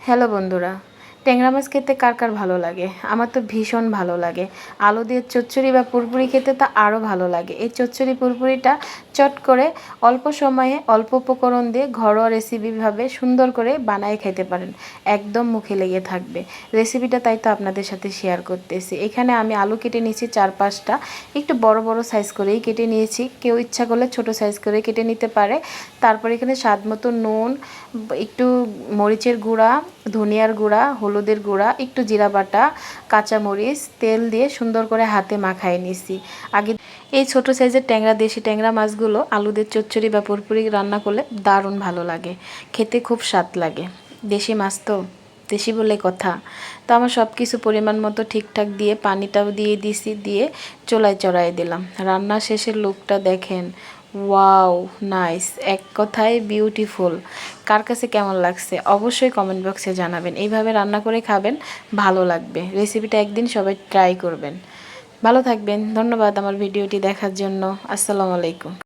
Hello বন্ধুরা, ট্যাংরা মাছ খেতে কার কার ভালো লাগে? আমার তো ভীষণ ভালো লাগে। আলু দিয়ে চচ্চড়ি বা পুরপুরি খেতে তো আরও ভালো লাগে। এই চচ্চড়ি পুরপুরিটা চট করে অল্প সময়ে অল্প উপকরণ দিয়ে ঘরোয়া রেসিপিভাবে সুন্দর করে বানায় খেতে পারেন, একদম মুখে লেগে থাকবে। রেসিপিটা তাই তো আপনাদের সাথে শেয়ার করতেছি। এখানে আমি আলু কেটে নিয়েছি 4-5টা, একটু বড় বড় সাইজ করেই কেটে নিয়েছি। কেউ ইচ্ছা করলে ছোট সাইজ করে কেটে নিতে পারে। তারপর এখানে স্বাদ মতো নুন, একটু মরিচের গুঁড়া, ধনিয়ার গুঁড়া, হলুদের গুঁড়া, একটু জিরা বাটা, কাঁচামরিচ, তেল দিয়ে সুন্দর করে হাতে মাখায় নিছি। আগে এই ছোট সাইজের দেশি ট্যাংরা মাছগুলো আলু দিয়ে চচ্চড়ি বা পুরপুরি রান্না করলে দারুণ ভালো লাগে, খেতে খুব স্বাদ লাগে। দেশি মাছ তো, দেশি বলে কথা। তো আমার সব কিছু পরিমাণ মতো ঠিকঠাক দিয়ে পানিটাও দিয়ে দিছি, দিয়ে চুলায় চড়াই দিলাম। রান্না শেষের লুকটা দেখেন, ওয়াও নাইস, এক কথায় বিউটিফুল। কার কাছে কেমন লাগছে অবশ্যই কমেন্ট বক্সে জানাবেন। এইভাবে রান্না করে খাবেন, ভালো লাগবে। রেসিপিটা একদিন সবাই ট্রাই করবেন। ভালো থাকবেন। ধন্যবাদ আমার ভিডিওটি দেখার জন্য। আসসালামু আলাইকুম।